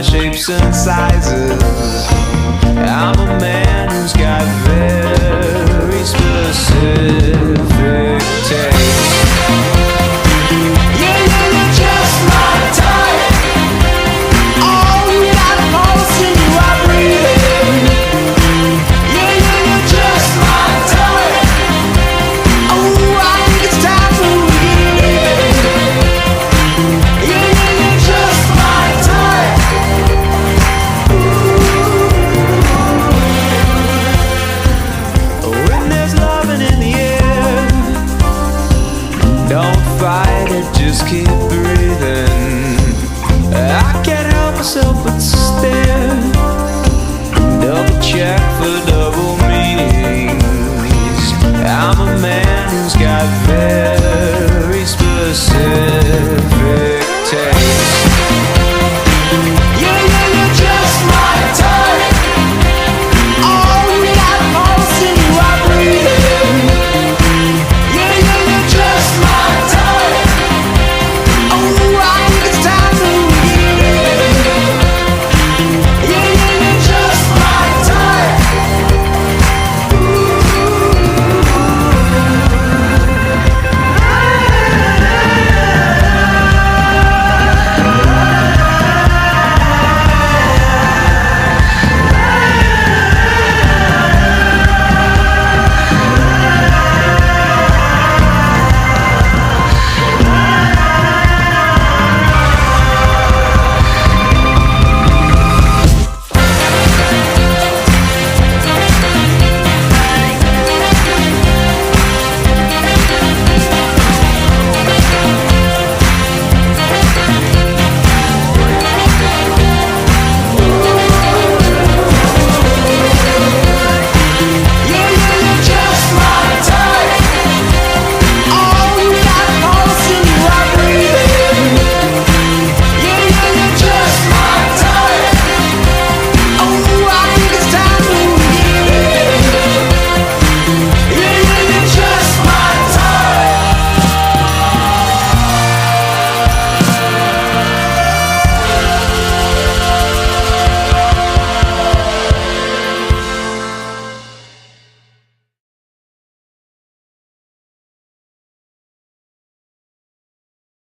Shapes and sizes. I'm a man who's got very specific taste. Yeah, you're just my type. Oh, you got a pulse and you are breathing. Yeah, you're just my type. Oh, I think it's time for me to leave. Yeah, you're just my type. Don't fight it, just keep